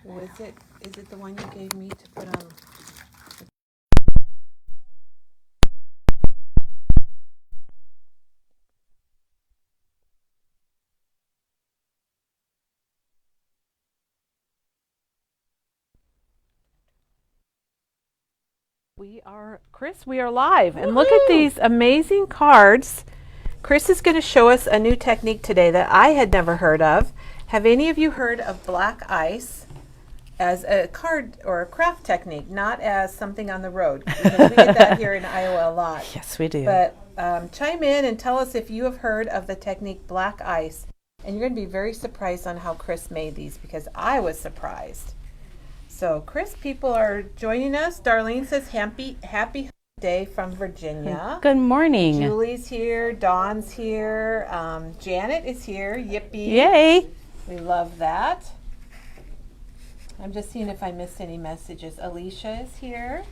Is it the one you gave me to put on? We are live, and look at these amazing cards. Chris is going to show us a new technique today that I had never heard of. Have any of you heard of black ice as a card or a craft technique, not as something on the road? Because we get that here in Iowa a lot. Yes, we do. But chime in and tell us if you have heard of the technique black ice. And you're going to be very surprised on how Chris made these, because I was surprised. So, Chris, people are joining us. Darlene says happy day from Virginia. Good morning. Julie's here. Dawn's here. Janet is here. Yippee. Yay. We love that. I'm just seeing if I missed any messages. Alicia is here.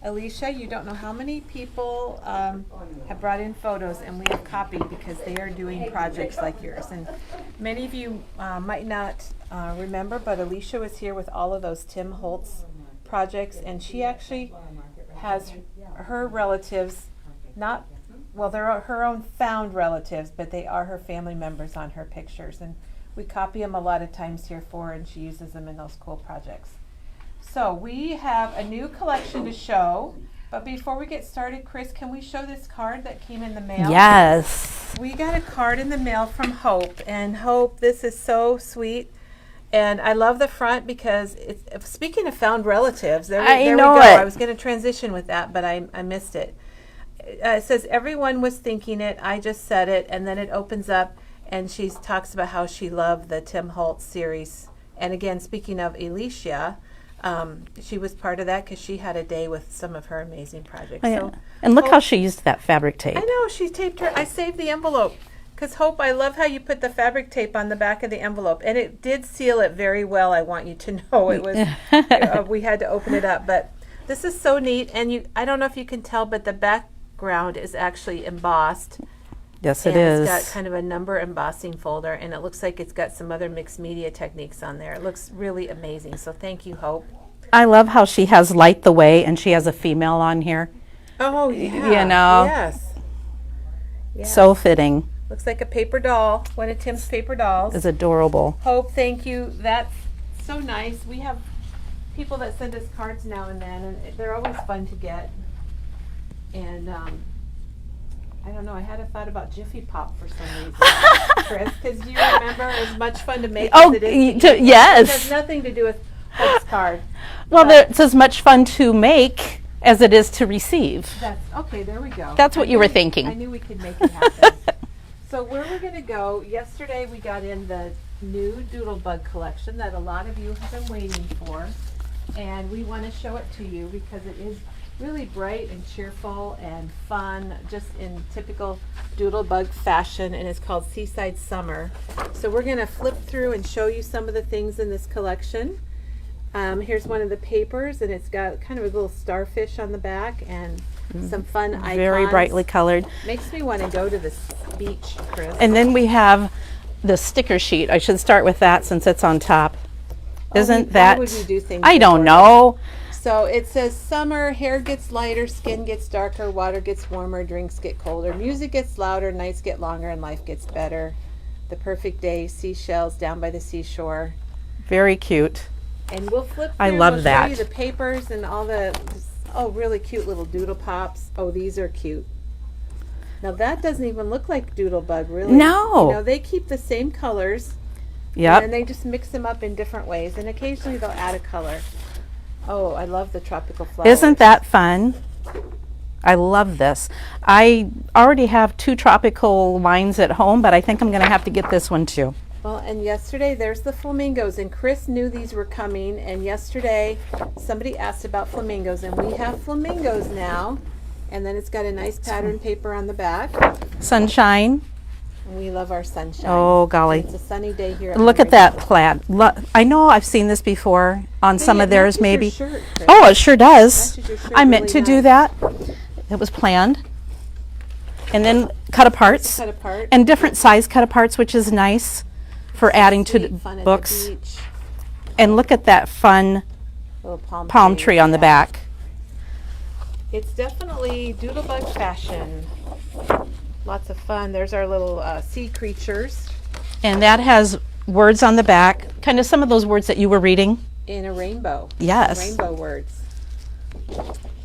Alicia, you don't know how many people have brought in photos, and we have copied because they are doing projects like yours. And many of you might not remember, but Alicia was here with all of those Tim Holtz projects, and she actually has her relatives, they're her own found relatives, but they are her family members on her pictures. And we copy them a lot of times here for her, and she uses them in those cool projects. So we have a new collection to show, but before we get started, Chris, can we show this card that came in the mail? Yes. We got a card in the mail from Hope, and Hope, this is so sweet. And I love the front because it's, speaking of found relatives, there we go. I was going to transition with that, but I missed it. It says, everyone was thinking it, I just said it, and then it opens up, and she talks about how she loved the Tim Holtz series. And again, speaking of Alicia, she was part of that because she had a day with some of her amazing projects. Oh, yeah. So, and look Hope, how she used that fabric tape. I know, she taped her. I saved the envelope because, Hope, I love how you put the fabric tape on the back of the envelope, and it did seal it very well. I want you to know it was. We had to open it up, but this is so neat. And I don't know if you can tell, but the background is actually embossed. Yes, and it is. It's got kind of a number embossing folder, and it looks like it's got some other mixed media techniques on there. It looks really amazing. So thank you, Hope. I love how she has Light the Way, and she has a female on here. Oh, yeah. You know. Yes. So fitting. Looks like a paper doll, one of Tim's paper dolls. It's adorable. Hope, thank you. That's so nice. We have people that send us cards now and then, and they're always fun to get. And I don't know, I had a thought about Jiffy Pop for some reason, Chris, because you remember as much fun to make as it is to eat. Yes. It has nothing to do with Hope's card. Well, it's as much fun to make as it is to receive. Okay, there we go. That's what you were thinking. I knew we could make it happen. So where we're going to go, yesterday we got in the new Doodlebug collection that a lot of you have been waiting for, and we want to show it to you because it is really bright and cheerful and fun, just in typical Doodlebug fashion, and it's called Seaside Summer. So we're going to flip through and show you some of the things in this collection. Here's one of the papers, and it's got kind of a little starfish on the back and some fun icons. Very brightly colored. Makes me want to go to this beach, Chris. And then we have the sticker sheet. I should start with that since it's on top. Isn't that? Why would we do things I don't before? know. So it says summer, hair gets lighter, skin gets darker, water gets warmer, drinks get colder, music gets louder, nights get longer, and life gets better. The perfect day, seashells down by the seashore. Very cute. And we'll flip through. I love we'll that. Show you the papers and all the, really cute little doodle pops. Oh, these are cute. Now that doesn't even look like Doodlebug, really. No. You know, they keep the same colors. Yep. And then they just mix them up in different ways, and occasionally they'll add a color. Oh, I love the tropical flowers. Isn't that fun? I love this. I already have 2 tropical lines at home, but I think I'm going to have to get this one too. Well, and yesterday there's the flamingos, and Chris knew these were coming, and yesterday somebody asked about flamingos, and we have flamingos now. And then it's got a nice pattern paper on the back. Sunshine. And we love our sunshine. Oh, golly. It's a sunny day here. Look at that plaid. I know I've seen this before on some of theirs, maybe. Shirt, Oh, it sure does. Matches your shirt I meant really to do nice. that. It was planned. And then cut aparts. Cut apart. And different size cut aparts, which is nice for adding to Sweet fun at the books. beach. And look at that fun Little palm tree on the back. It's definitely Doodlebug fashion. Lots of fun. There's our little sea creatures And that has words on the back, kind of some of those words that you were reading. in a rainbow. Yes. Rainbow words.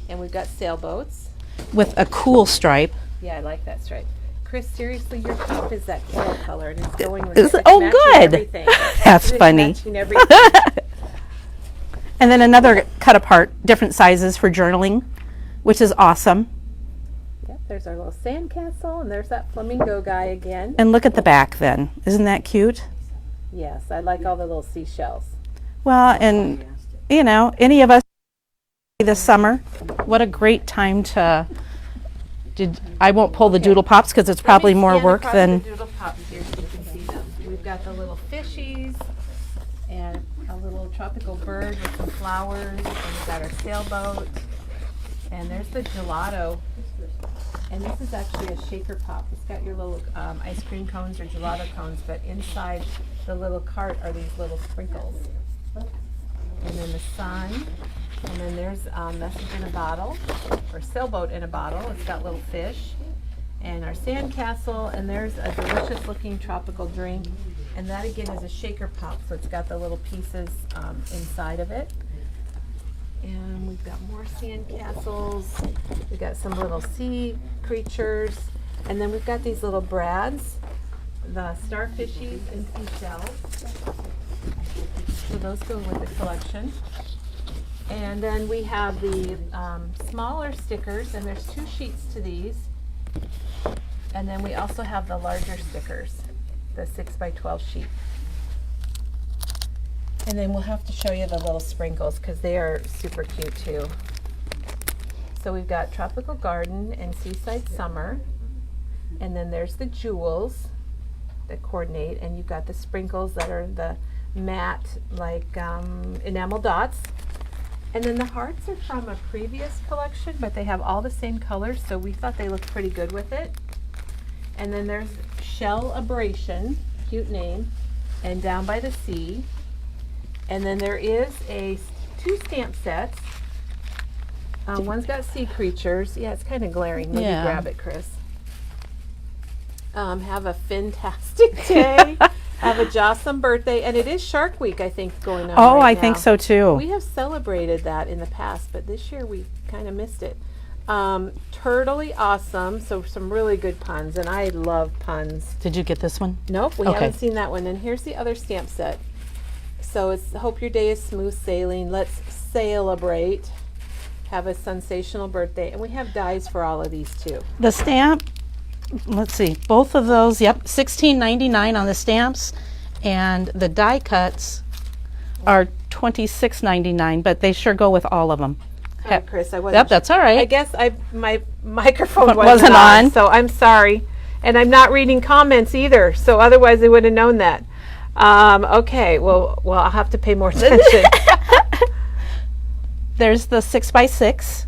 And we've got sailboats. With a cool stripe. Yeah, I like that stripe. Chris, seriously, your cup is that coral color and it's going with Is it. it? Oh, It's matching good. everything. That's It's funny. matching everything. And then another cut apart, different sizes for journaling, which is awesome. Yep, there's our little sandcastle, and there's that flamingo guy again. And look at the back then. Isn't that cute? Yes, I like all the little seashells. Well, and you know, any of us this summer, what a great time to. I won't pull the Doodle Pops because it's probably more work than. The doodle pops here so you can see them. We've got the little fishies and a little tropical bird with some flowers, and we've got our sailboat. And there's the gelato. And this is actually a shaker pop. It's got your little ice cream cones or gelato cones, but inside the little cart are these little sprinkles. And then the sun. And then there's message in a bottle, or sailboat in a bottle. It's got little fish. And our sandcastle, and there's a delicious looking tropical drink. And that again is a shaker pop, so it's got the little pieces inside of it. And we've got more sandcastles. We've got some little sea creatures. And then we've got these little brads, the starfishies and seashells. So those go with the collection. And then we have the smaller stickers, and there's 2 sheets to these. And then we also have the larger stickers, the 6x12 sheet. And then we'll have to show you the little sprinkles because they are super cute too. So we've got Tropical Garden and Seaside Summer. And then there's the jewels that coordinate, and you've got the sprinkles that are the matte, like enamel dots. And then the hearts are from a previous collection, but they have all the same colors, so we thought they looked pretty good with it. And then there's Shell Abration, cute name, and Down by the Sea. And then there is 2 stamp sets. One's got sea creatures. Yeah, it's kind of glaring. Maybe Yeah. grab it, Chris. Have a fantastic day. Have a Jocelyn birthday, and it is Shark Week, I think, going on. Oh, right I think now. so too. We have celebrated that in the past, but this year we kind of missed it. Turtly awesome, so some really good puns, and I love puns. Did you get this one? Nope, we Okay. haven't seen that one. And here's the other stamp set. So it's hope your day is smooth sailing. Let's celebrate. Have a sensational birthday, and we have dies for all of these too. The stamp, let's see, both of those, yep, $16.99 on the stamps, and the die cuts are $26.99, but they sure go with all of them. Sorry, Chris, I wasn't. Yep, that's all right. I guess my microphone Wasn't wasn't on, on. so I'm sorry. And I'm not reading comments either, so otherwise I would have known that. Okay, well, I'll have to pay more attention. There's the 6x6.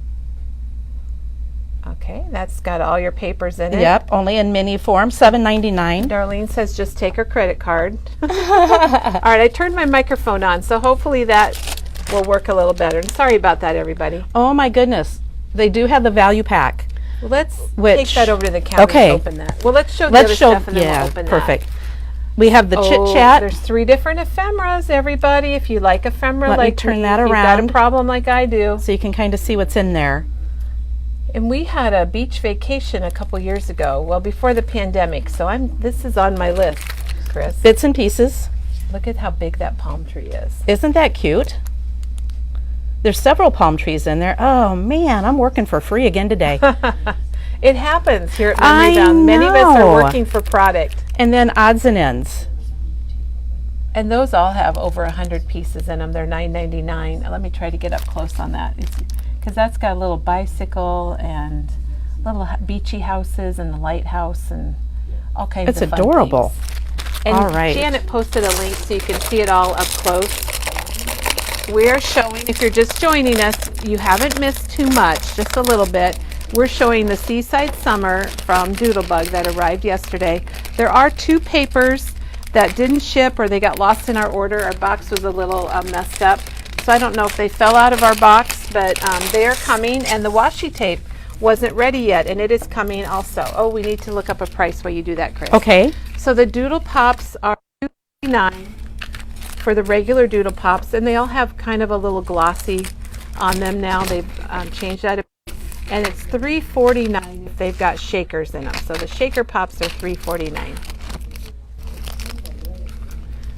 Okay, that's got all your papers in it. Yep, only in mini form, $7.99. Darlene says just take her credit card. All right, I turned my microphone on, so hopefully that will work a little better. And sorry about that, everybody. Oh my goodness, they do have the value pack. Well, let's Which- take that over to the counter okay. and open that. Well, let's show the Let's other show, stuff and then yeah, we'll open perfect. that. We have the chit chat. There's 3 different ephemeras, everybody. If you like ephemera Let me like turn me, that if you've got a around. problem like I do. So you can kind of see what's in there. And we had a beach vacation a couple years ago, well, before the pandemic. So this is on my list, Chris. Bits and pieces. Look at how big that palm tree is. Isn't that cute? There's several palm trees in there. Oh man, I'm working for free again today. It happens here at I Memory Bound. Many of us are know. working for product. And then odds and ends. And those all have over 100 pieces in them. They're $9.99. Let me try to get up close on that. Because that's got a little bicycle and little beachy houses and the lighthouse and all kinds It's of fun adorable. things. And All right. Janet posted a link so you can see it all up close. We're showing, if you're just joining us, you haven't missed too much, just a little bit. We're showing the Seaside Summer from Doodlebug that arrived yesterday. There are 2 papers that didn't ship or they got lost in our order. Our box was a little messed up. So I don't know if they fell out of our box, but they are coming. And the washi tape wasn't ready yet, and it is coming also. Oh, we need to look up a price while you do that, Chris. Okay. So the Doodle Pops are $2.99 for the regular Doodle Pops, and they all have kind of a little glossy on them now. They've changed that, and it's $3.49 if they've got shakers in them. So the shaker pops are $3.49.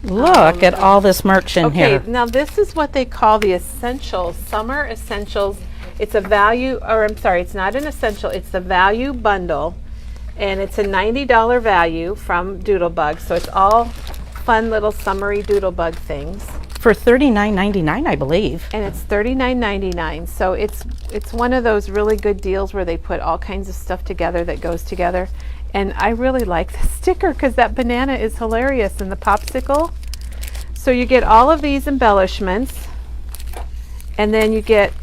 Look at all this merch in Okay, here. now this is what they call the Essentials, Summer Essentials. It's a value, or I'm sorry, it's not an essential, it's the value bundle, and it's a $90 value from Doodlebug. So it's all fun little summery Doodlebug things. For $39.99, I believe. And it's $39.99. So it's one of those really good deals where they put all kinds of stuff together that goes together. And I really like the sticker because that banana is hilarious, and the popsicle. So you get all of these embellishments, and then you get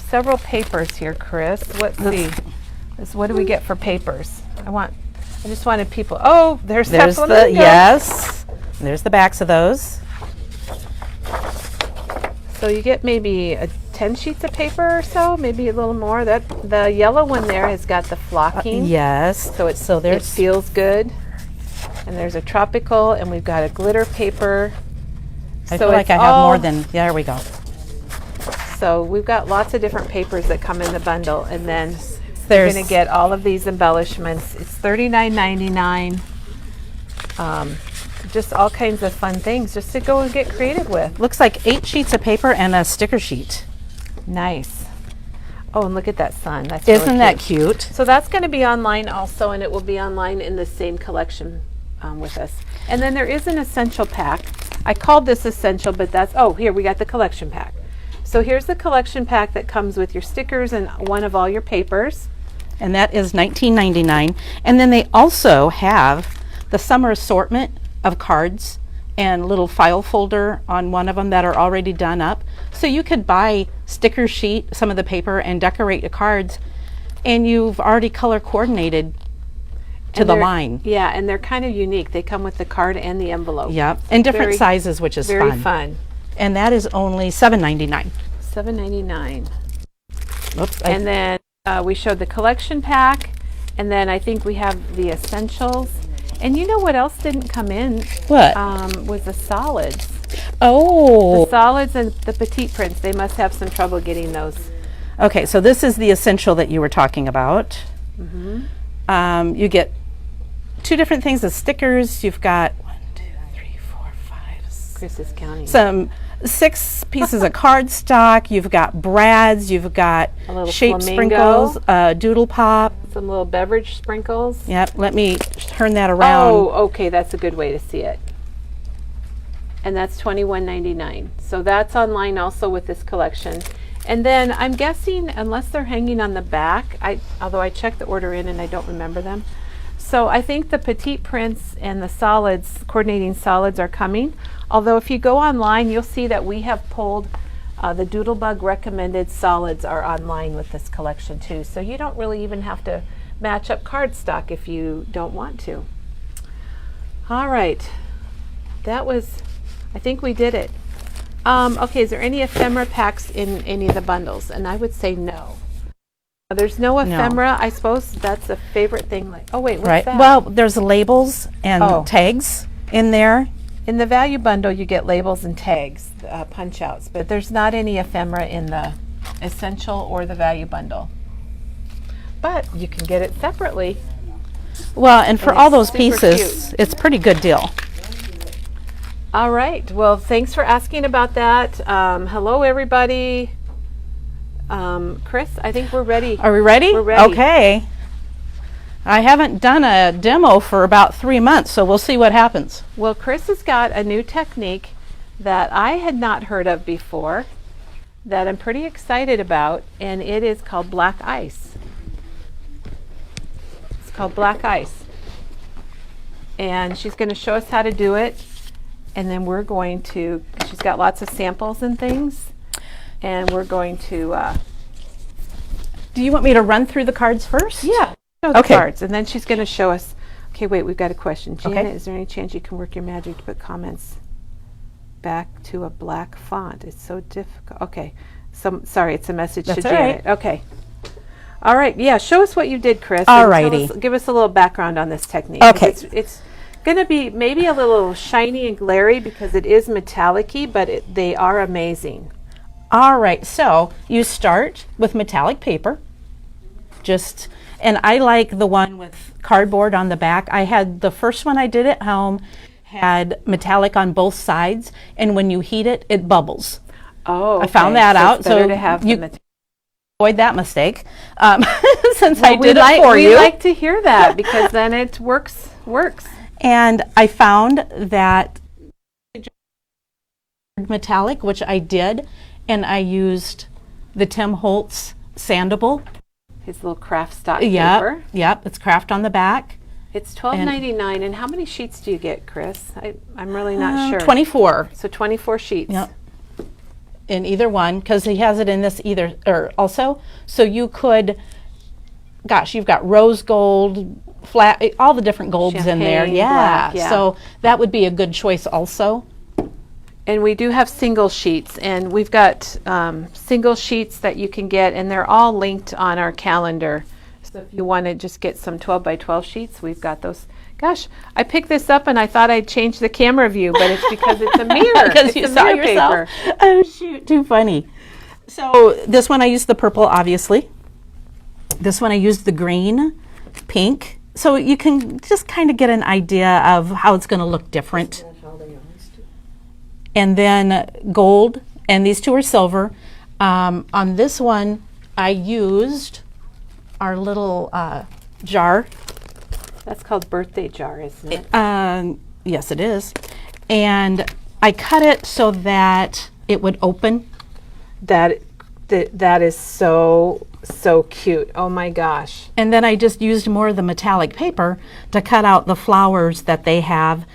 several papers here, Chris. Let's see. What do we get for papers? I just wanted people. Oh, there's the Flamingo. yes. There's the backs of those. So you get maybe 10 sheets of paper or so, maybe a little more. That the yellow one there has got the flocking. Yes. So it feels good. And there's a tropical, and we've got a glitter paper. I feel like I have more than. There we go. So we've got lots of different papers that come in the bundle, and then you're There's going to get all of these embellishments. It's $39.99. Just all kinds of fun things just to go and get creative with. looks like 8 sheets of paper and a sticker sheet. Nice. Oh, and look at that sun. That's really Isn't that cute? So that's going to be online also, and it will be online in the same collection with us. And then there is an essential pack. I called this essential, but here we got the collection pack. So here's the collection pack that comes with your stickers and one of all your papers. And that is $19.99. And then they also have the summer assortment of cards and little file folder on one of them that are already done up. So you could buy sticker sheet, some of the paper, and decorate your cards, and you've already color coordinated to the line. Yeah, and they're kind of unique. They come with the card and the envelope. Yep, and different sizes, which is very fun. And that is only $7.99. $7.99. Oops. And then we showed the collection pack, and then I think we have the essentials. And you know what else didn't come in? What? Was the solids. Oh. The solids and the Petite Prince. They must have some trouble getting those. Okay, so this is the essential that you were talking about. Mm-hmm. You get 2 different things of stickers. You've got 1, 2, 3, 4, 5. Chris is counting. Some 6 pieces of cardstock. You've got brads. You've got a little shape flamingo. sprinkles, doodle pop. Some little beverage sprinkles. Yep. Let me turn that around. Oh, okay. That's a good way to see it. And that's $21.99. So that's online also with this collection. And then I'm guessing, unless they're hanging on the back, although I checked the order in and I don't remember them. So I think the Petite Prince and the solids, coordinating solids, are coming. Although if you go online, you'll see that we have pulled the Doodlebug recommended solids are online with this collection too. So you don't really even have to match up cardstock if you don't want to. All right. That was, I think we did it. Okay, is there any ephemera packs in any of the bundles? And I would say no. There's no ephemera. I suppose that's a favorite thing. Like, oh wait, what's that? Well, there's labels and tags in there. In the value bundle, you get labels and tags, punch outs, but there's not any ephemera in the essential or the value bundle. But you can get it separately. Well, and for all those super pieces, cute. it's a pretty good deal. All right. Well, thanks for asking about that. Hello, everybody. Chris, I think we're ready. Are we ready? We're ready. Okay. I haven't done a demo for about 3 months, so we'll see what happens. Well, Chris has got a new technique that I had not heard of before that I'm pretty excited about, and it is called black ice. It's called black ice. And she's going to show us how to do it, and then we're going to, she's got lots of samples and things, and we're going to... Do you want me to run through the cards first? Yeah. The Okay. cards, and then she's going to show us Okay, wait, we've got a question. Janet, Okay. is there any chance you can work your magic to put comments back to a black font? It's so difficult. Okay, sorry, it's a message That's to all Janet. right. Okay. All right, yeah, show us what you did, Chris. and tell Alrighty. us- Give us a little background on this technique. 'cause Okay. It's going to be maybe a little shiny and glary because it is metallic-y, but they are amazing. All right, so you start with metallic paper. And I like the one with cardboard on the back. I had the first one I did at home had metallic on both sides, and when you heat it, it bubbles. Oh, I found okay. that So out, it's better so to have you- the metallic. Avoid that mistake, since I we did like, it for we you. like to hear that because then it works. And I found that metallic, which I did, and I used the Tim Holtz Sandable. His little craft stock Yep, paper. yep, it's craft on the back. It's $12.99. And how many sheets do you get, Chris? I'm really not sure. 24. So 24 sheets. Yep. In either one, because he has it in this either or also. So you could, gosh, you've got rose gold, flat, all the different golds in there. Champagne, Yeah. black, yeah. So that would be a good choice also. And we do have single sheets, and we've got single sheets that you can get, and they're all linked on our calendar. So if you want to just get some 12 by 12 sheets, we've got those. Gosh, I picked this up and I thought I'd change the camera view, but it's because it's a mirror. Because it's you a saw mirror yourself. paper. Oh shoot, too funny. So this one I used the purple, obviously. This one I used the green, pink. So you can just kind of get an idea of how it's going to look different. And then gold, and these two are silver. On this one, I used our little jar. That's called birthday jar, isn't it? Yes, it is. And I cut it so that it would open. That is so cute. Oh my gosh. And then I just used more of the metallic paper to cut out the flowers that they have.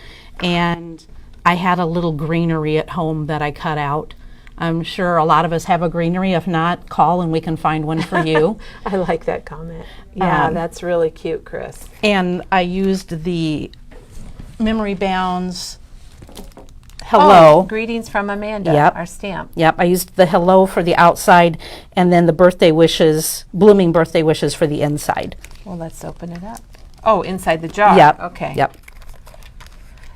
And I had a little greenery at home that I cut out. I'm sure a lot of us have a greenery. If not, call and we can find one for you. I like that comment. Yeah, Um, that's really cute, Chris. And I used the Memory Bounds hello. Oh, greetings from Amanda, Yep. our stamp. Yep, I used the hello for the outside and then the birthday wishes, blooming birthday wishes for the inside. Well, let's open it up. Oh, inside the jar. Yep. Okay. Yep.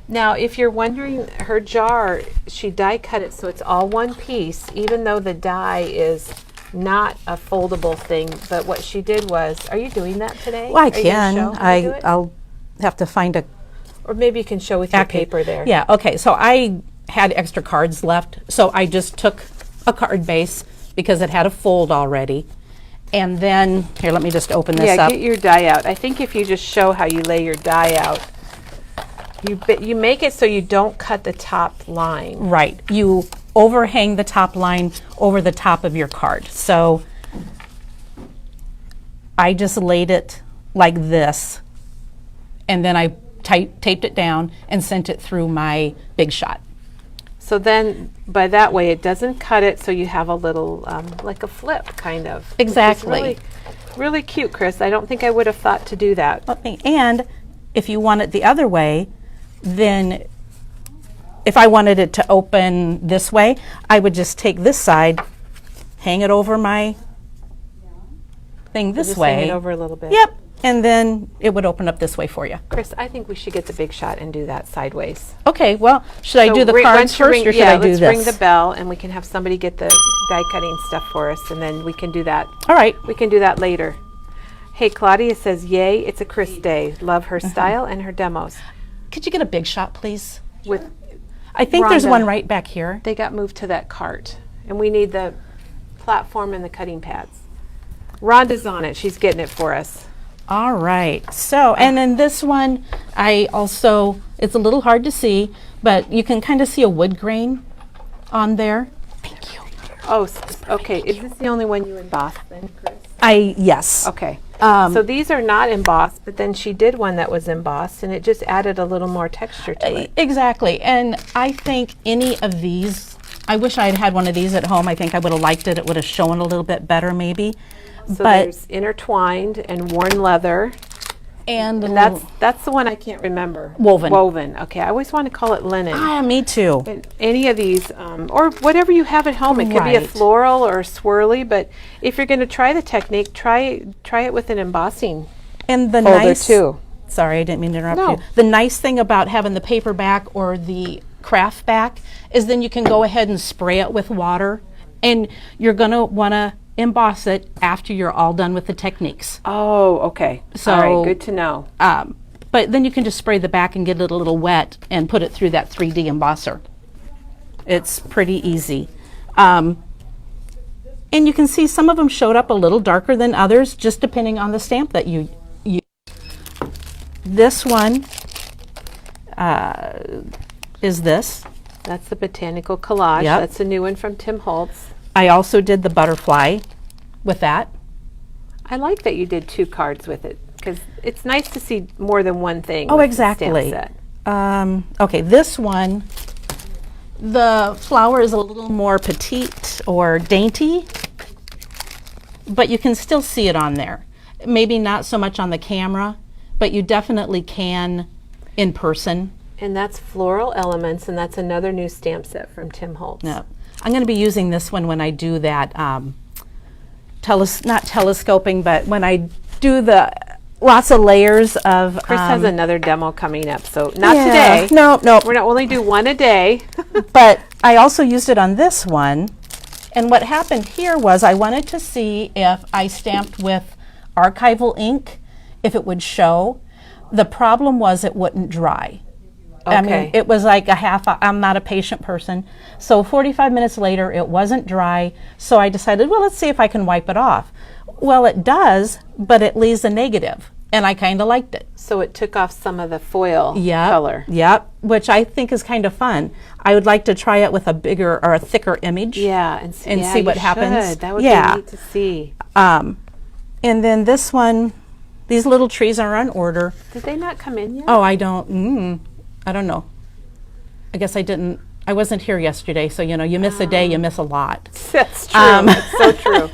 Now, if you're wondering, her jar, she die cut it so it's all one piece, even though the die is not a foldable thing. But what she did was, are you doing that today? Well, I Are you gonna can. show how to do it? I'll have to find a Or maybe you can show with your Okay. paper there. Yeah, okay. So I had extra cards left, so I just took a card base because it had a fold already. And then, here, let me just open this Yeah, up. get your die out. I think if you just show how you lay your die out, you make it so you don't cut the top line. Right. You overhang the top line over the top of your card. So I just laid it like this, and then I taped it down and sent it through my Big Shot. So then, by that way, it doesn't cut it, so you have a little, like a flip, kind of. which is Exactly. Really, really cute, Chris. I don't think I would have thought to do that. Okay. And if you want it the other way, then if I wanted it to open this way, I would just take this side, hang it over my thing this Just way. hang it over a little bit. Yep. And then it would open up this way for you. Chris, I think we should get the Big Shot and do that sideways. Okay, well, should I So do the ring- cards once you first ring- or should yeah, I do let's this? ring the bell and we can have somebody get the die cutting stuff for us, and then we can do that. All right. We can do that later. Hey, Claudia says, yay, it's a Chris day. Love her style and her demos. Could you get a Big Shot, please? With I think there's Rhonda. one right back here. They got moved to that cart, and we need the platform and the cutting pads. Rhonda's on it. She's getting it for us. All right. So, and then this one, I also, it's a little hard to see, but you can kind of see a wood grain on there. Thank you. Oh, okay. Is this the only one you embossed then, Chris? Yes. Okay. Um, So these are not embossed, but then she did one that was embossed, and it just added a little more texture to it. Exactly. And I think any of these, I wish I had had one of these at home. I think I would have liked it. It would have shown a little bit better maybe. So but there's intertwined and worn leather And, And that's the one I can't remember. Woven. Woven. Okay, I always want to call it linen. me too. But any of these, or whatever you have at home, it could be a Right. floral or a swirly. But if you're going to try the technique, try it with an embossing And the folder nice, too. sorry, I didn't mean to interrupt No. you. The nice thing about having the paper back or the craft back is then you can go ahead and spray it with water, and you're going to want to emboss it after you're all done with the techniques. Oh, okay. So- All right, good to know. But then you can just spray the back and get it a little wet and put it through that 3D embosser. It's pretty easy. And you can see some of them showed up a little darker than others, just depending on the stamp that you use. This one is this. That's the botanical collage. Yep. That's a new one from Tim Holtz. I also did the butterfly with that. I like that you did 2 cards with it because it's nice to see more than one thing. Oh, with the stamp exactly. set. Okay, this one, the flower is a little more petite or dainty, but you can still see it on there. Maybe not so much on the camera, but you definitely can in person. And that's Floral Elements, and that's another new stamp set from Tim Holtz. Yep. I'm going to be using this one when I do that, not telescoping, but when I do the lots of layers of. Chris has another demo coming up, so not yeah, today. No. We're going to only do one a day. But I also used it on this one. And what happened here was I wanted to see if I stamped with archival ink, if it would show. The problem was it wouldn't dry. I mean, Okay. it was like I'm not a patient person. So 45 minutes later, it wasn't dry. So I decided, well, let's see if I can wipe it off. Well, it does, but it leaves a negative. And I kind of liked it. So it took off some of the foil Yep. color. Yep. Which I think is kind of fun. I would like to try it with a bigger or a thicker image. Yeah, and see, And see what happens. should. That would Yeah. be neat to see. And then this one, these little trees are on order. Did they not come in yet? Oh, I don't know. I guess I wasn't here yesterday, so you miss a day, you miss a lot. That's true. That's so true.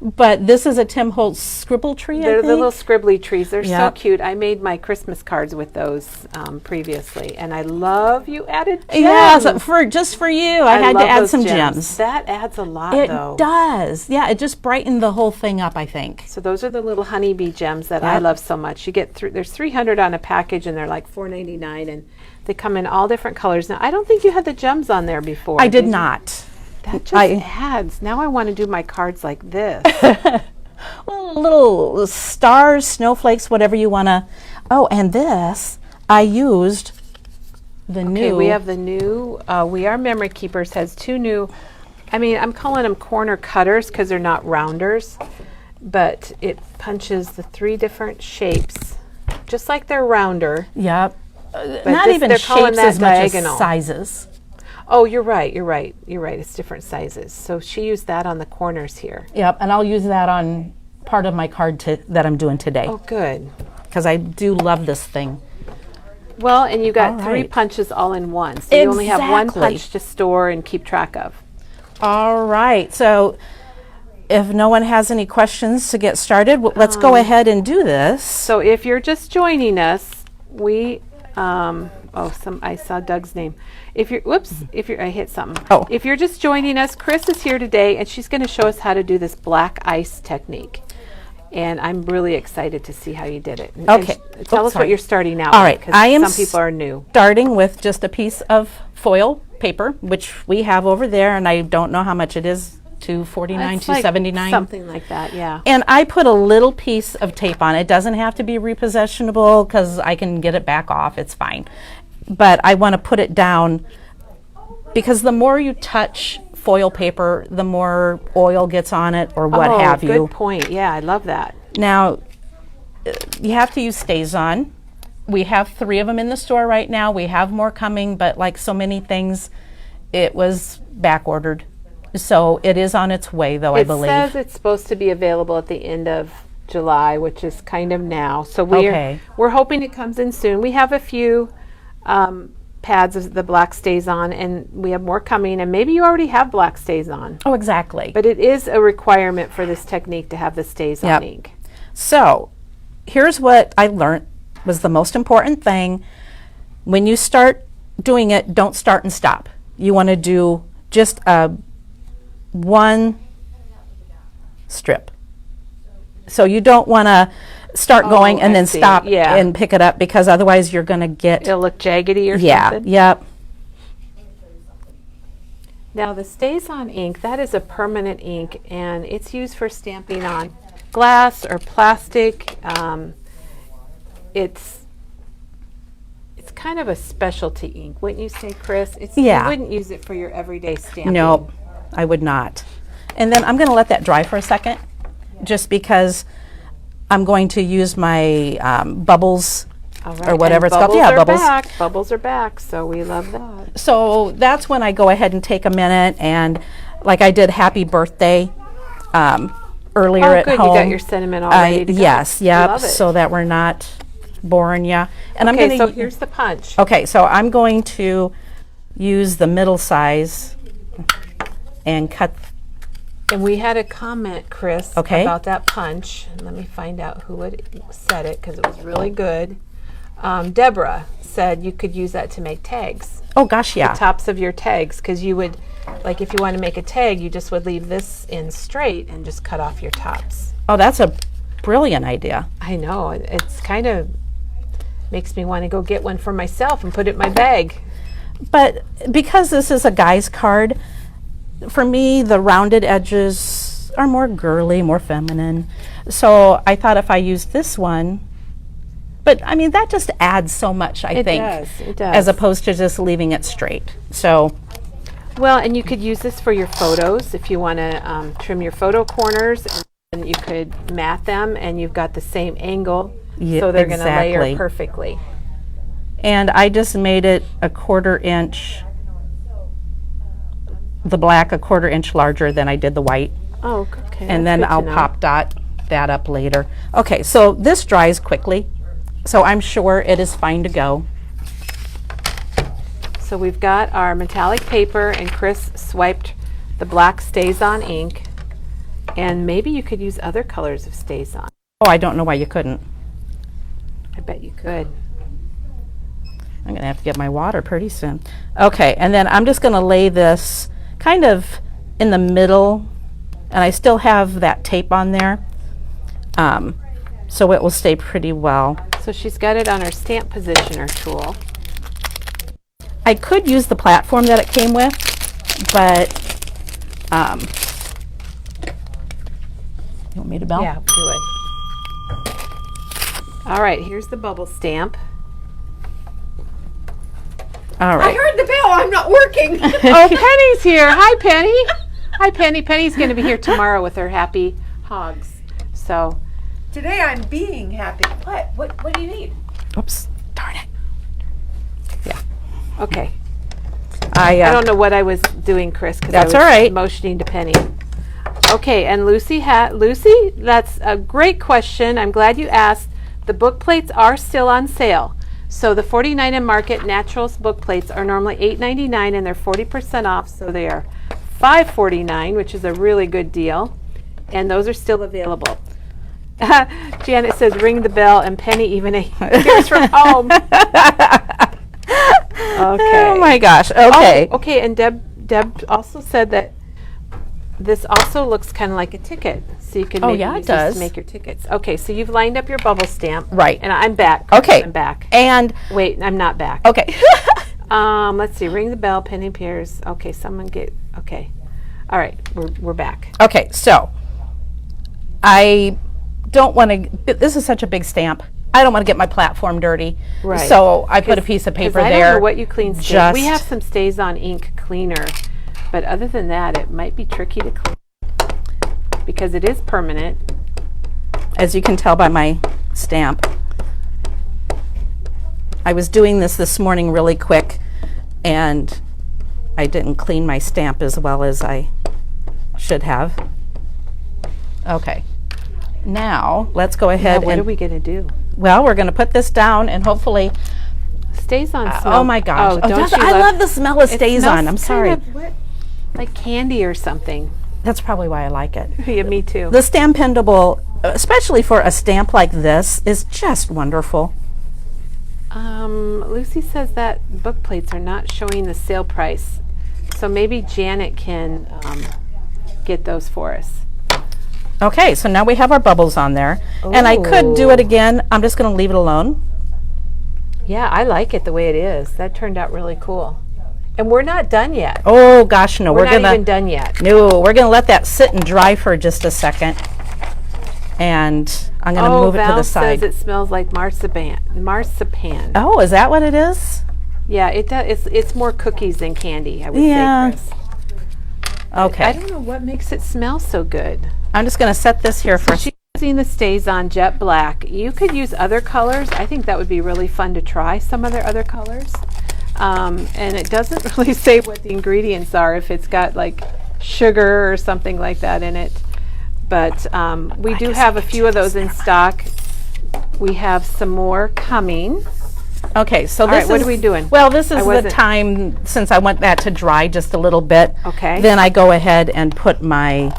But this is a Tim Holtz scribble tree, I They're think. little scribbly trees. They're so Yep. cute. I made my Christmas cards with those previously, and I love you added gems. Yeah, so just for you, I had to love add those some gems. That adds a lot, It though. does. Yeah, it just brightened the whole thing up, I think. So those are the little honeybee gems that I Yep. love so much. You get there's 300 on a package, and they're like $4.99, and they come in all different colors. Now, I don't think you had the gems on there before. I did you? not. That just I- adds. Now I want to do my cards like this. Well, little stars, snowflakes, whatever you want to. Oh, and this, I used the new. Okay, we have the new, We Are Memory Keepers has 2 new, I'm calling them corner cutters because they're not rounders, but it punches the 3 different shapes, just like they're rounder. Yep. Not this- even they're calling shapes that as much diagonal. as sizes. Oh, you're right. It's different sizes. So she used that on the corners here. Yep, and I'll use that on part of my card that I'm doing today Oh, good. because I do love this thing. Well, and you got All 3 right. punches all in one. So you only have one Exactly. punch to store and keep track of. All right, so if no one has any questions to get started, let's go ahead and do this. So if you're just joining us, we I saw Doug's name. If you're I hit something. Oh. If you're just joining us, Chris is here today and she's going to show us how to do this black ice technique. And I'm really excited to see how you did it. And Okay. tell us Sorry. what you're starting out All with, right, 'cause I am some people are new. starting with just a piece of foil paper, which we have over there, and I don't know how much it is, $2.49, It's like $2.79. something like that, yeah. And I put a little piece of tape on. It doesn't have to be repossessionable because I can get it back off. It's fine. But I want to put it down because the more you touch foil paper, the more oil gets on it or what have you. Good point. Yeah, I love that. Now, you have to use StazOn. We have 3 of them in the store right now. We have more coming, but like so many things, it was back ordered. So it is on its way, though, I believe. It says it's supposed to be available at the end of July, which is kind of now. So Okay. we're hoping it comes in soon. We have a few pads of the black StazOn, and we have more coming. And maybe you already have black StazOn, Oh, exactly. but it is a requirement for this technique to have the StazOn Yep. ink. So here's what I learned was the most important thing. When you start doing it, don't start and stop. You want to do just one strip. So you don't want to start going and I then see. stop Yeah. and pick it up, because otherwise you're going to get, It'll look jaggedy or yeah, something. yep. Now the StazOn ink, that is a permanent ink, and it's used for stamping on glass or plastic. It's kind of a specialty ink, wouldn't you say, Chris? Yeah. You wouldn't use it for your everyday stamping. No, I would not. And then I'm going to let that dry for a second, just because I'm going to use my bubbles All right. or whatever and it's called. bubbles Yeah, are bubbles. Back. Bubbles are back, so we love that. So that's when I go ahead and take a minute, and like I did Happy Birthday earlier Oh, at good. home. You got your sentiment all ready to go. Yes, I yep, love it. so that we're not boring you. And I'm Okay, going so to here's the punch. Okay, so I'm going to use the middle size and cut. And we had a comment, Chris, Okay. about that punch. Let me find out who had said it, because it was really good. Deborah said you could use that to make tags, Oh gosh, yeah. tops of your tags, because you would, like if you want to make a tag, you just would leave this in straight and just cut off your tops. Oh, that's a brilliant idea. I know, it's kind of makes me want to go get one for myself and put it in my bag. But because this is a guy's card, for me, the rounded edges are more girly, more feminine. So I thought if I used this one, but I mean, that just adds so much, I think. It does. As opposed to just leaving it straight. So, Well, and you could use this for your photos if you want to trim your photo corners, and you could mat them, and you've got the same angle, Yeah, so they're going to exactly. layer perfectly. and I just made it a 1/4 inch, the black a 1/4 inch larger than I did the white. Oh, okay. And that's then good to I'll know. pop dot that up later. Okay, so this dries quickly, so I'm sure it is fine to go. So we've got our metallic paper, and Chris swiped the black StazOn ink, and maybe you could use other colors of StazOn. Oh, I don't know why you couldn't. I bet you could. I'm gonna have to get my water pretty soon. Okay, and then I'm just gonna lay this kind of in the middle, and I still have that tape on there, so it will stay pretty well. So she's got it on her stamp positioner tool. I could use the platform that it came with, but you want me to bell? Yeah, do it. All right, here's the bubble stamp. All right. heard the bell. I'm not working. Oh, Penny's here. Hi, Penny. Hi, Penny. Penny's going to be here tomorrow with her happy hogs. So, Today I'm being happy. What do you need? Oops. Darn it. okay. I I don't know what I was doing, Chris, because I That's was all right. motioning to Penny. Okay, and Lucy, that's a great question. I'm glad you asked. The book plates are still on sale. So the 49 and Market Naturals book plates are normally $8.99, and they're 40% off, so they are $5.49, which is a really good deal. And those are still available. Janet says, ring the bell, and Penny even hears from home. Okay. Oh my gosh. Okay. Oh, okay, and Deb also said that this also looks kind of like a ticket, so you can Oh, maybe yeah, it use this does. to make your tickets. Okay, so you've lined up your bubble stamp. Right. And I'm back. Okay. I'm back. And Wait, I'm not back. okay. Let's see. Ring the bell. Penny appears. Okay, someone get. Okay. All right, we're back. Okay, so I don't want to. This is such a big stamp. I don't want to get my platform dirty. Right. So I put a piece of 'Cause paper I there. don't know what you clean. Just We have some StazOn ink cleaner, but other than that, it might be tricky to clean because it is permanent. as you can tell by my stamp. I was doing this morning really quick, and I didn't clean my stamp as well as I should have. Okay. Now, let's go Now, ahead what and, are we gonna do? well, we're going to put this down, and hopefully, StazOn smell. oh my gosh. Oh, don't you I love the smell of It StazOn. smells I'm sorry. kind of like candy or something. That's probably why I like it. Yeah, me too. The Stampendable especially for a stamp like this, is just wonderful. Lucy says that book plates are not showing the sale price. So maybe Janet can get those for us. Okay, so now we have our bubbles on there. And I could do it again. I'm just going to leave it alone. Yeah, I like it the way it is. That turned out really cool. And we're not done yet. Oh gosh, no, We're not gonna even done yet. No, we're gonna let that sit and dry for just a second. And I'm gonna move it to Val the side. says it smells like marzipan. Marzipan. Oh, is that what it is? Yeah, it does. It's more cookies than candy, I would Yeah. say, Chris. Okay. I don't know what makes it smell so good. I'm just gonna set this here for a She's using the StazOn Jet Black. You could use other colors. I think that would be really fun to try some other colors. And it doesn't really say what the ingredients are, if it's got like sugar or something like that in it. But we do have a few of those in stock. We have some more coming. Okay, so All this right, what is, are we doing? Well, this is the wasn't- time, since I want that to dry just a little bit. Okay. Then I go ahead and put my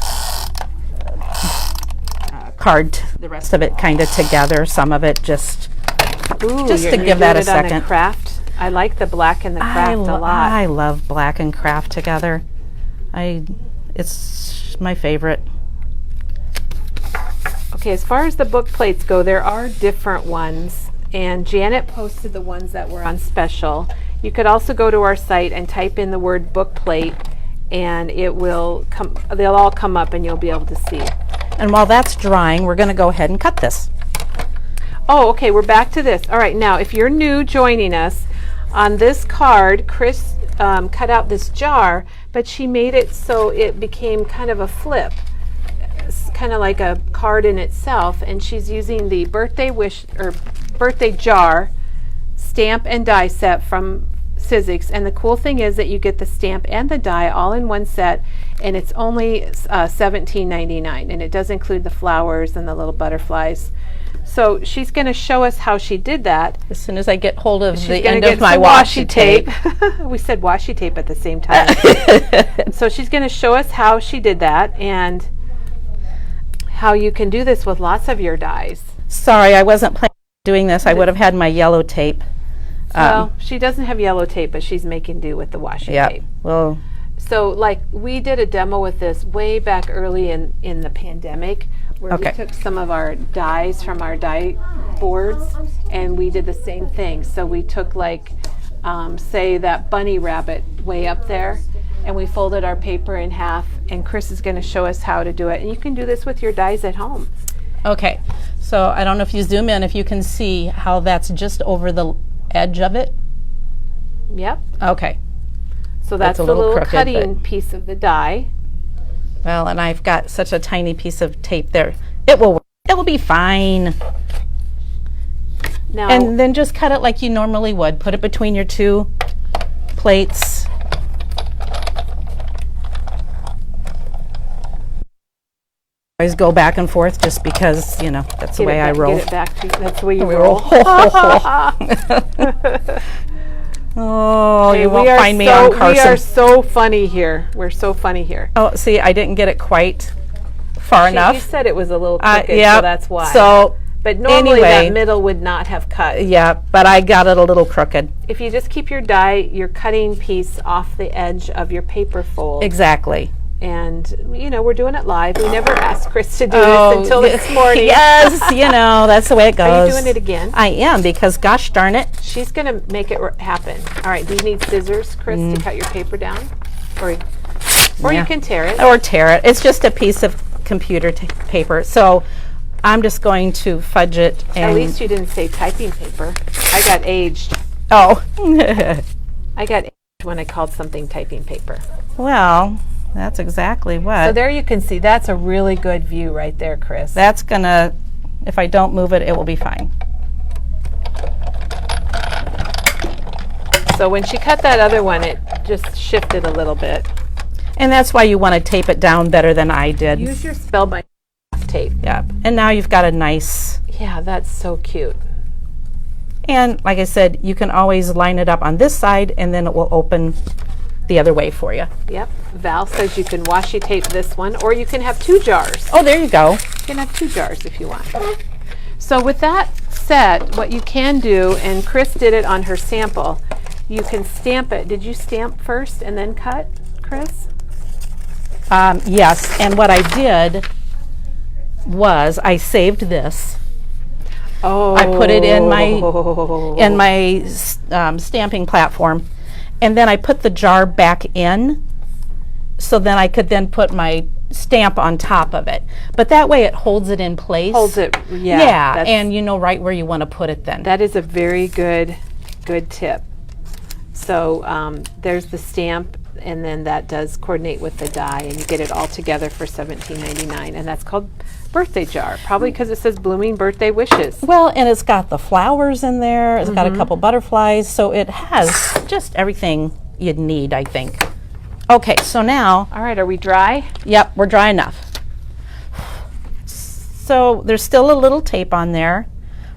card, the rest of it kind of together, some of it just, Ooh, just you're to gonna give do that a it on second. craft. I like the black and the craft a lot. I love black and craft together. It's my favorite. Okay, as far as the book plates go, there are different ones, and Janet posted the ones that were on special. You could also go to our site and type in the word book plate, and it will come. They'll all come up, and you'll be able to see. And while that's drying, we're going to go ahead and cut this. Oh, okay, we're back to this. All right, now if you're new joining us, on this card, Chris cut out this jar, but she made it so it became kind of a flip. It's kind of like a card in itself, and she's using the birthday jar stamp and die set from Sizzix. And the cool thing is that you get the stamp and the die all in one set, and it's only $17.99, and it does include the flowers and the little butterflies. So she's going to show us how she did that. As soon as I get hold of She's the gonna end get of my some washi tape. We said washi tape at the same time. So she's going to show us how she did that and how you can do this with lots of your dies. Sorry, I wasn't planning on doing this. I would have had my yellow tape. Well, she doesn't have yellow tape, but she's making do with the washi Yeah. tape. Well, So like we did a demo with this way back early in the pandemic, where Okay. we took some of our dies from our die boards and we did the same thing. So we took like, say that bunny rabbit way up there, and we folded our paper in half, and Chris is going to show us how to do it. And you can do this with your dies at home. okay. So I don't know if you zoom in, if you can see how that's just over the edge of it. Yep. Okay. So That's that's a the little little crooked, cutting piece of the die. Well, and I've got such a tiny piece of tape there. It will work. It will be fine. Now, And then just cut it like you normally would. Put it between your two plates. Always go back and forth just because, you know, that's the way I roll. Get it back to, that's the way you We roll. Oh, Okay, you won't find me We on are Carson. so funny here. We're so funny here. Oh, see, I didn't get it quite far You enough. said it was a little crooked, Yeah, so that's why. So, but normally anyway. that middle would not have cut. yeah, but I got it a little crooked. If you just keep your your cutting piece off the edge of your paper fold. Exactly. And, you know, we're doing it live. We never asked Chris to do Oh, this until this morning. Yes, you know, that's the way it goes. Are you doing it again? I am, because gosh darn it. She's going to make it happen. All right, do you need scissors, Chris, to cut your paper down? Or Yeah. you can tear it. Or tear it. It's just a piece of computer paper. So I'm just going to fudge it. And At least you didn't say typing paper. I got aged. Oh. I got aged when I called something typing paper. Well, that's exactly what. So there you can see, that's a really good view right there, Chris. That's gonna, if I don't move it, it will be fine. So when she cut that other one, it just shifted a little bit. And that's why you want to tape it down better than I did. Use your Spellbind tape. Yep. And now you've got a nice, Yeah, that's so cute. and like I said, you can always line it up on this side and then it will open the other way for you. Yep. Val says you can washi tape this one, or you can have 2 jars. Oh, there you go. You can have 2 jars if you want. So with that set, what you can do, and Chris did it on her sample, you can stamp it. Did you stamp first and then cut, Chris? Yes, and what I did was I saved this. Oh. I put it in my stamping platform, and then I put the jar back in, so then I could then put my stamp on top of it. But that way it holds it in place. Holds it, yeah. Yeah, and you know right where you want to put it then. That is a very good tip. So there's the stamp, and then that does coordinate with the die, and you get it all together for $17.99, and that's called birthday jar, probably because it says blooming birthday wishes. Well, and it's got the flowers in there. It's got a couple butterflies, so it has just everything you'd need, I think. Okay, so now, All right, are we dry? yep, we're dry enough. So there's still a little tape on there.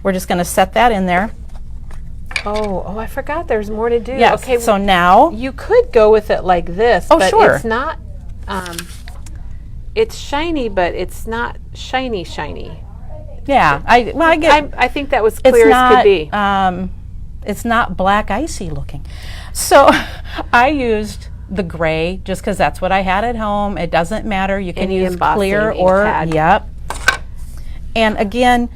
We're just going to set that in there. Oh, I forgot there's more to do. Yes, Okay, so now, you could go with it like this, Oh, but sure. it's not, it's shiny, but it's not shiny. yeah, I get I think that was it's clear as not, could be. it's not black icy looking. So I used the gray just because that's what I had at home. It doesn't matter. You can Any use embossing clear ink or, pad. yep. And again,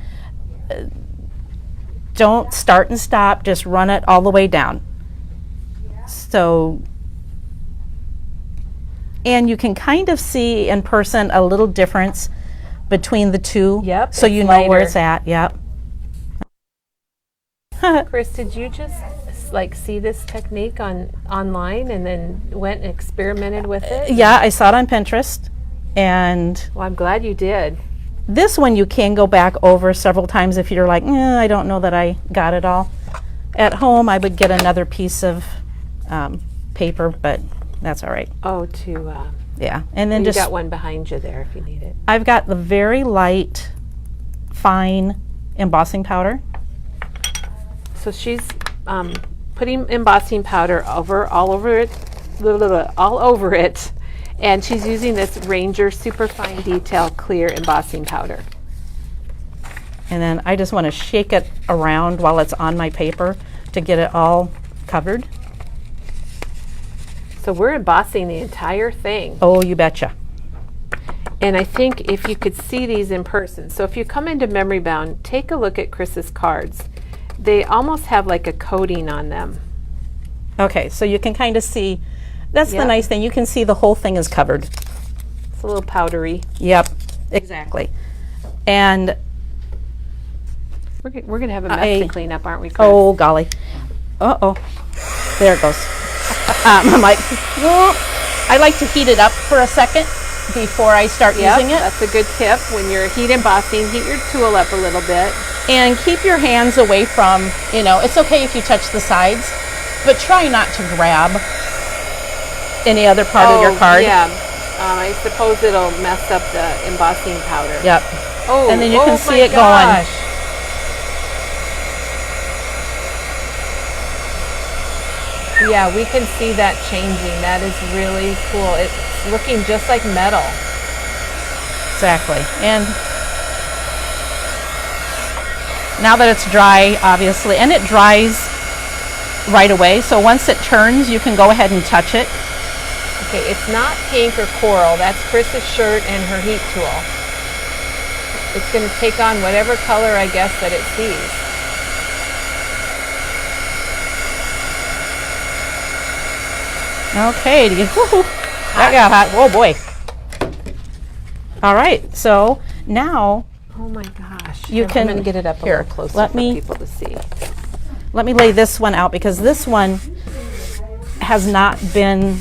don't start and stop, just run it all the way down. So, and you can kind of see in person a little difference between the two. Yep, So it's you know where lighter. it's at, yep. Chris, did you just like see this technique online and then went and experimented with it? Yeah, I saw it on Pinterest, and Well, I'm glad you did. this one you can go back over several times if you're like, I don't know that I got it all. At home, I would get another piece of paper, but that's all right. Oh, to Yeah, and then you just got one behind you there if you need it. I've got the very light, fine embossing powder. So she's putting embossing powder all over it, and she's using this Ranger Superfine Detail Clear Embossing Powder. And then I just want to shake it around while it's on my paper to get it all covered. So we're embossing the entire thing. Oh, you betcha. And I think if you could see these in person, so if you come into Memory Bound, take a look at Chris's cards. They almost have like a coating on them. Okay, so you can kind of see, that's the Yep. nice thing, you can see the whole thing is covered. It's a little powdery. Yep, exactly. And We're gonna have a mess to clean up, aren't we, Chris? oh golly, uh-oh, there it goes. I'm like, well, I like to heat it up for a second before I start Yep, using it. that's a good tip. When you're heat embossing, heat your tool up a little bit. And keep your hands away from, it's okay if you touch the sides, but try not to grab any other part of your card. Yeah, I suppose it'll mess up the embossing powder. Yep. Oh, And then you can see my it going. gosh. Yeah, we can see that changing. That is really cool. It's looking just like metal. Exactly. And now that it's dry, obviously, and it dries right away, so once it turns, you can go ahead and touch it. Okay, it's not pink or coral. That's Chris's shirt and her heat tool. It's going to take on whatever color, I guess, that it sees. Okay, that got hot. Oh boy. All right, so now Oh my gosh. You I'm can- going to get it up a here, little closer let for me- people to see. let me lay this one out because this one has not been,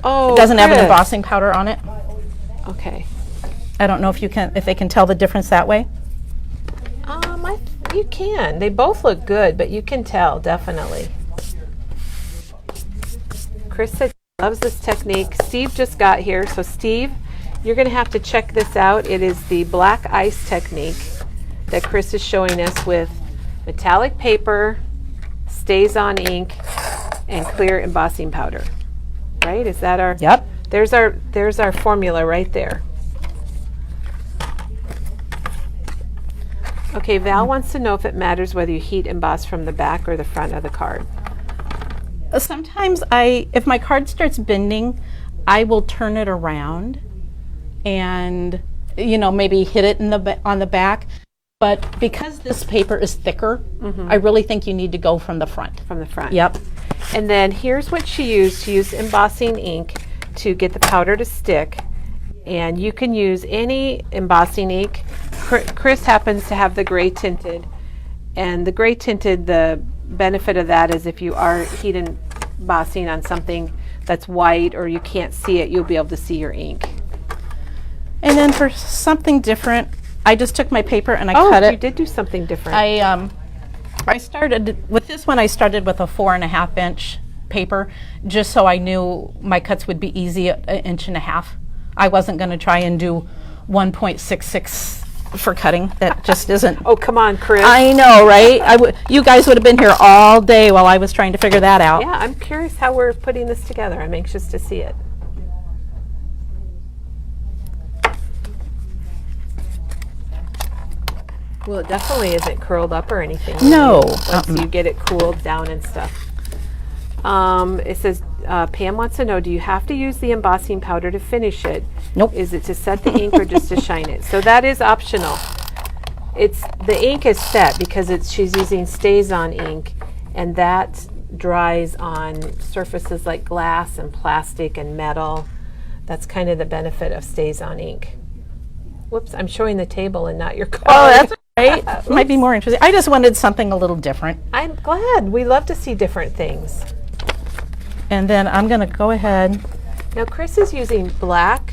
Oh, doesn't have an good. embossing powder on it. Okay. I don't know if they can tell the difference that way. You can. They both look good, but you can tell, definitely. Chris said he loves this technique. Steve just got here, so Steve, you're going to have to check this out. It is the black ice technique that Chris is showing us with metallic paper, stays on ink, and clear embossing powder. Right? Is that our? Yep. There's our formula right there. Okay, Val wants to know if it matters whether you heat emboss from the back or the front of the card. Sometimes if my card starts bending, I will turn it around and, maybe hit it on the back. But because this paper is thicker, I really think you need to go from the front. From the front. Yep. And then here's what she used. She used embossing ink to get the powder to stick. And you can use any embossing ink. Chris happens to have the gray tinted. And the gray tinted, the benefit of that is if you are heat embossing on something that's white or you can't see it, you'll be able to see your ink. And then for something different, I just took my paper and I cut it. You did do something different. I started with this one. I started with a 4.5 inch paper, just so I knew my cuts would be easy at 1.5 inches. I wasn't going to try and do 1.66 for cutting. That just isn't. Oh, come on, Chris. I know, right? You guys would have been here all day while I was trying to figure that out. Yeah, I'm curious how we're putting this together. I'm anxious to see it. Well, it definitely isn't curled up or anything. No. Once you get it cooled down and stuff. It says, Pam wants to know, do you have to use the embossing powder to finish it? Nope. Is it to set the ink or just to shine it? So that is optional. The ink is set because she's using StazOn ink, and that dries on surfaces like glass and plastic and metal. That's kind of the benefit of StazOn ink. Whoops, I'm showing the table and not your card. Oh, that's right. Might be more interesting. I just wanted something a little different. I'm glad. We love to see different things. And then I'm going to go ahead. Now, Chris is using black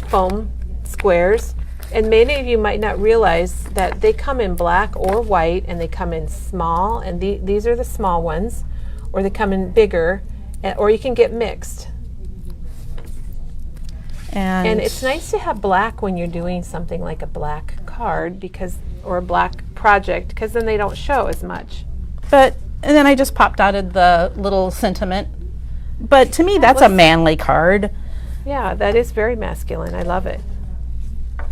foam squares, and many of you might not realize that they come in black or white, and they come in small, and these are the small ones, or they come in bigger, or you can get mixed. And it's nice to have black when you're doing something like a black card or a black project, because then they don't show as much. And then I just popped out the little sentiment. But to me, that's a manly card. Yeah, that is very masculine. I love it.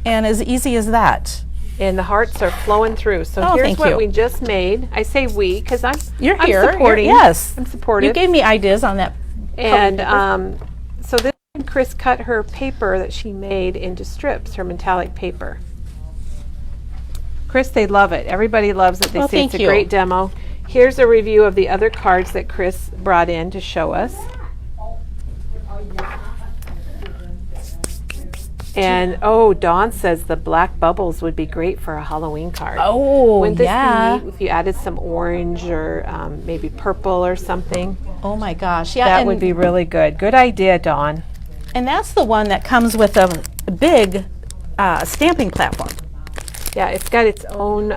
And as easy as that. And the hearts are flowing through. So here's thank what you. we just made. I say we because I'm here. supporting. Yes. I'm supportive. You gave me ideas on that. And so this Chris cut her paper that she made into strips, her metallic paper. Chris, they love it. Everybody loves it. They say thank it's a you. great demo. Here's a review of the other cards that Chris brought in to show us. And Dawn says the black bubbles would be great for a Halloween card. Oh, Wouldn't this yeah. be neat if you added some orange or maybe purple or something? Oh my gosh. Yeah. That would be really good. Good idea, Dawn. And that's the one that comes with a big stamping platform. Yeah, it's got its own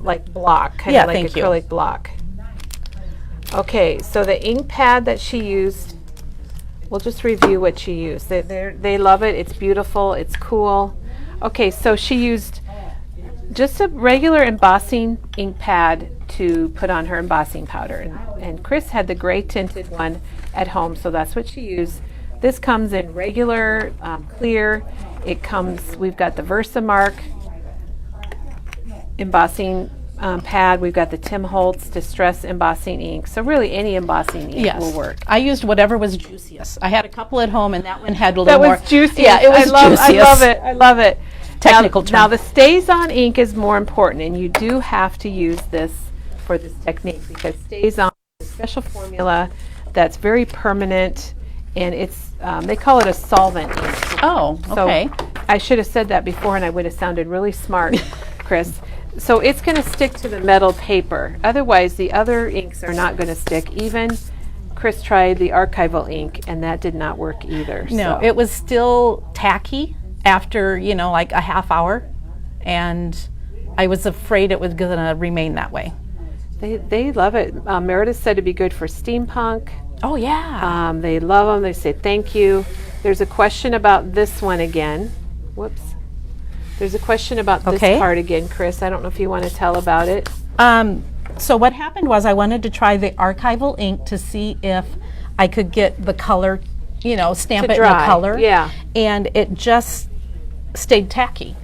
like block, kind of like thank you. acrylic block. Okay, so the ink pad that she used, we'll just review what she used. They love it. It's beautiful. It's cool. Okay, so she used just a regular embossing ink pad to put on her embossing powder. And Chris had the gray tinted one at home, so that's what she used. This comes in regular, clear. We've got the Versamark embossing pad. We've got the Tim Holtz Distress embossing ink. So really any embossing ink will work. I used whatever was juiciest. I had a couple at home, and that one had a little That more. was juicy. Yeah, it was juiciest. I love it. I love it. Technical term. Now the StazOn ink is more important, and you do have to use this for this technique because StazOn is a special formula that's very permanent, and it's they call it a solvent ink. Oh, okay. So I should have said that before, and I would have sounded really smart, Chris. So it's going to stick to the metal paper. Otherwise, the other inks are not going to stick. Even Chris tried the archival ink, and that did not work either. No, so. it was still tacky after, like a half hour, and I was afraid it was going to remain that way. They love it. Meredith said it'd be good for steampunk. Oh, yeah. They love them. They say thank you. There's a question about this one again. Whoops. There's a question about this card again, Chris. I don't know if you want to tell about it. So what happened was I wanted to try the archival ink to see if I could get the color, stamp To it in dry, a color. yeah. And it just stayed tacky.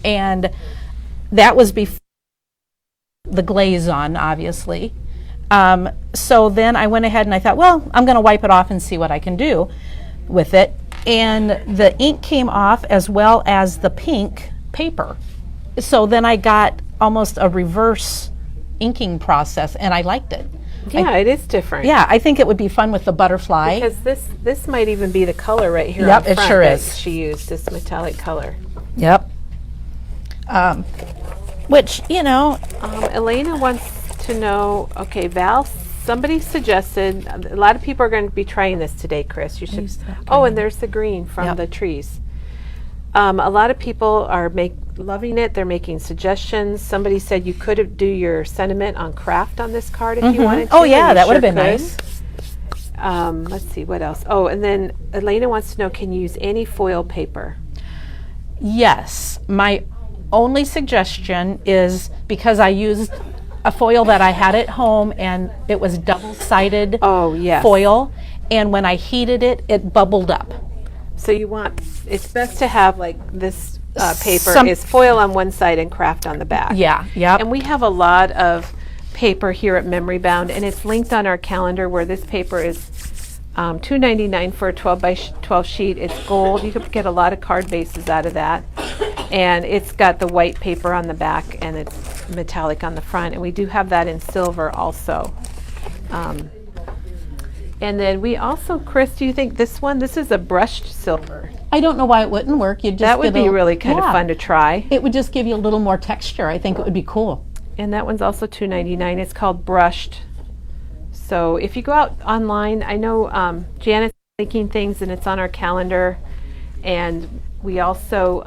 And that was before the glaze on, obviously. So then I went ahead and I thought, well, I'm going to wipe it off and see what I can do with it. And the ink came off as well as the pink paper. So then I got almost a reverse inking process, and I liked it. Yeah, it is different. Yeah, I think it would be fun with the butterfly. Because this might even be the color right here. Yep, on it front sure that is. She used this metallic color. Yep. Which, Elena wants to know. Okay, Val. Somebody suggested. A lot of people are going to be trying this today, Chris. You should. Use that Oh, green. and there's the green from Yep. the trees. A lot of people are loving it. They're making suggestions. Somebody said you could do your sentiment on craft on this card if you wanted to. Oh, yeah, and you that would have sure been could. nice. Let's see what else. Oh, and then Elena wants to know: can you use any foil paper? Yes. My only suggestion is because I used a foil that I had at home and it was double-sided Oh, yes. foil, and when I heated it, it bubbled up. So it's best to have like this paper Some- is foil on one side and craft on the back. Yeah, yep. And we have a lot of paper here at Memory Bound, and it's linked on our calendar where this paper is $2.99 for a 12 by 12 sheet. It's gold. You could get a lot of card bases out of that. And it's got the white paper on the back and it's metallic on the front. And we do have that in silver also. And then we also, Chris, do you think this is a brushed silver? I don't know why it wouldn't work. You'd just That would get be a- really kind of yeah. fun to try. It would just give you a little more texture. I think it would be cool. And that one's also $2.99. It's called Brushed. So if you go out online, I know Janet's making things and it's on our calendar. And we also,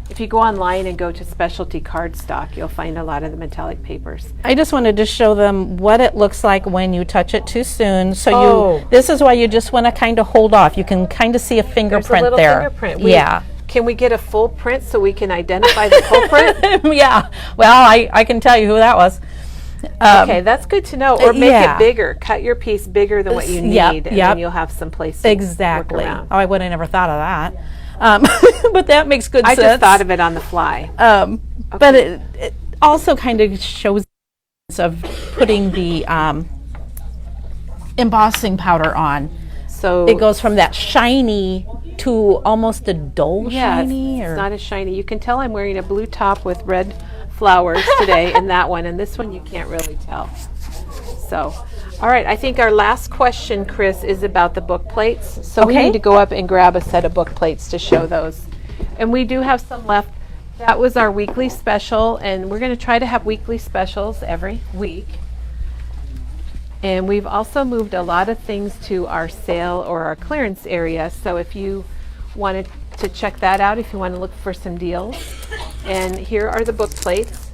if you go online and go to specialty cardstock, you'll find a lot of the metallic papers. I just wanted to show them what it looks like when you touch it too soon. So Oh. this is why you just want to kind of hold off. You can kind of see a There's fingerprint a little there. fingerprint. Yeah. Can we get a full print so we can identify the culprit? Yeah. Well, I can tell you who that was. Okay, that's good to know. Or make yeah. it bigger. Cut your piece bigger than what you need, Yep, and yep. then you'll have some place to Exactly. work around. Oh, I would have never thought of that. But that makes good I sense. just thought of it on the fly. But it also kind of shows of putting the embossing powder on. So It goes from that shiny to almost a dull yeah, shiny. it's or not as shiny. You can tell I'm wearing a blue top with red flowers today in that one, and this one you can't really tell. So, all right, I think our last question, Chris, is about the book plates. So we Okay. need to go up and grab a set of book plates to show those. And we do have some left. That was our weekly special, and we're going to try to have weekly specials every week. And we've also moved a lot of things to our sale or our clearance area. So if you wanted to check that out, if you want to look for some deals. And here are the book plates.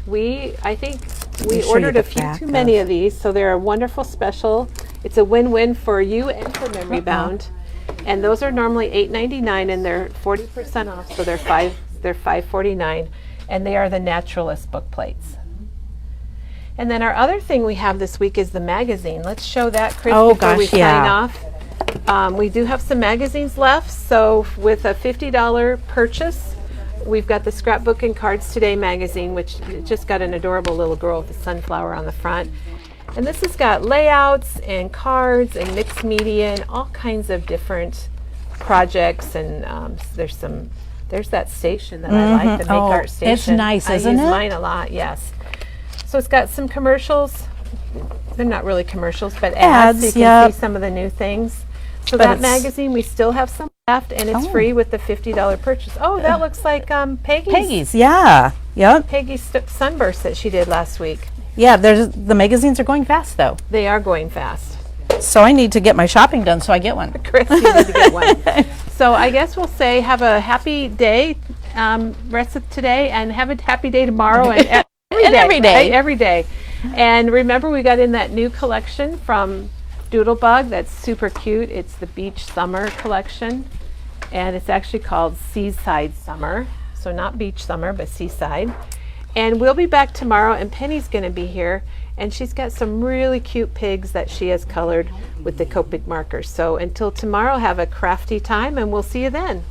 I think we me show you ordered the a few back too many of these, so they're a wonderful special. It's a win-win for you and for Memory Bound. And those are normally $8.99 and they're 40% off, so they're $5.49. And they are the Naturalist book plates. And then our other thing we have this week is the magazine. Let's show that, Chris, Oh, before we gosh, yeah. sign off. We do have some magazines left, so with a $50 purchase, we've got the Scrapbook and Cards Today magazine, which just got an adorable little girl with a sunflower on the front. And this has got layouts and cards and mixed media and all kinds of different projects. And there's that station that I like, the Make Oh, Art it's Station. nice, I isn't use it? mine a lot, yes. So it's got some commercials. They're not really commercials, but ads, so you Ads, can yep. see some of the new things. So But that it's- magazine, we still have some left, and it's Oh. free with the $50 purchase. Oh, that looks like Peggy's, yeah. Yep. Peggy's sunburst that she did last week. Yeah, the magazines are going fast though. They are going fast. So I need to get my shopping done so I get one. Chris, you need to get one. So I guess we'll say have a happy day, rest of today, and have a happy day tomorrow and every day. Every day. Right? Every day. And remember, we got in that new collection from Doodlebug that's super cute. It's the Beach Summer collection, and it's actually called Seaside Summer. So not beach summer, but seaside. And we'll be back tomorrow, and Penny's going to be here, and she's got some really cute pigs that she has colored with the Copic markers. So until tomorrow, have a crafty time, and we'll see you then.